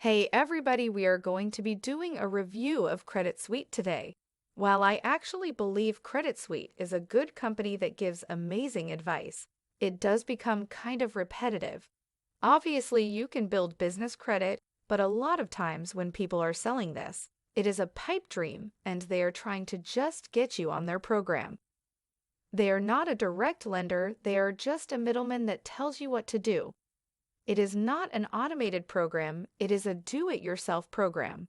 Hey everybody, we are going to be doing a review of Credit Suite today. While I actually believe Credit Suite is a good company that gives amazing advice, it does become kind of repetitive. Obviously, you can build business credit, but a lot of times when people are selling this, it is a pipe dream and they are trying to just get you on their program. They are not a direct lender, they are just a middleman that tells you what to do. It is not an automated program, it is a do-it-yourself program.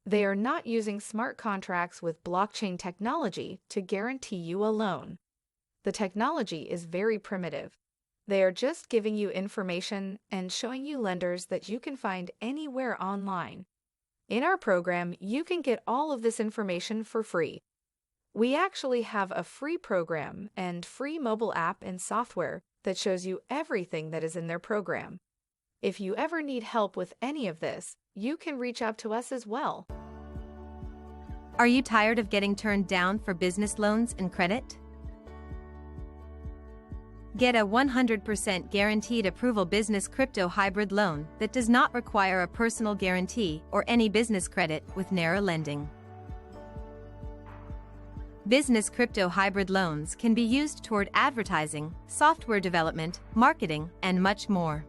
They are not using smart contracts with blockchain technology to guarantee you a loan. The technology is very primitive. They are just giving you information and showing you lenders that you can find anywhere online. In our program, you can get all of this information for free. We actually have a free program and free mobile app and software that shows you everything that is in their program. If you ever need help with any of this, you can reach out to us as well. Are you tired of getting turned down for business loans and credit? Get a 100% guaranteed approval business crypto hybrid loan that does not require a personal guarantee or any business credit with Nera Lending. Business crypto hybrid loans can be used toward advertising, software development, marketing, and much more.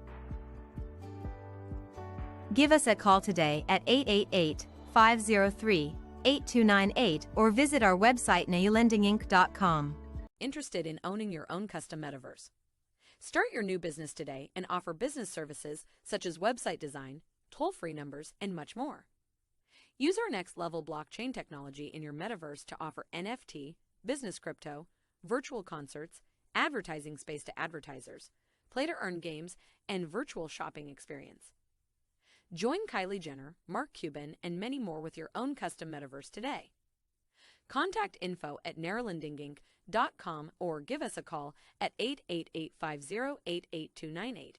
Give us a call today at 888-503-8298 or visit our website neralendinginc.com. Interested in owning your own custom metaverse? Start your new business today and offer business services such as website design, toll-free numbers, and much more. Use our next-level blockchain technology in your metaverse to offer NFT, business crypto, virtual concerts, advertising space to advertisers, play-to-earn games, and virtual shopping experience. Join Kylie Jenner, Mark Cuban, and many more with your own custom metaverse today. Contact info@neralendinginc.com or give us a call at 888-50-88298.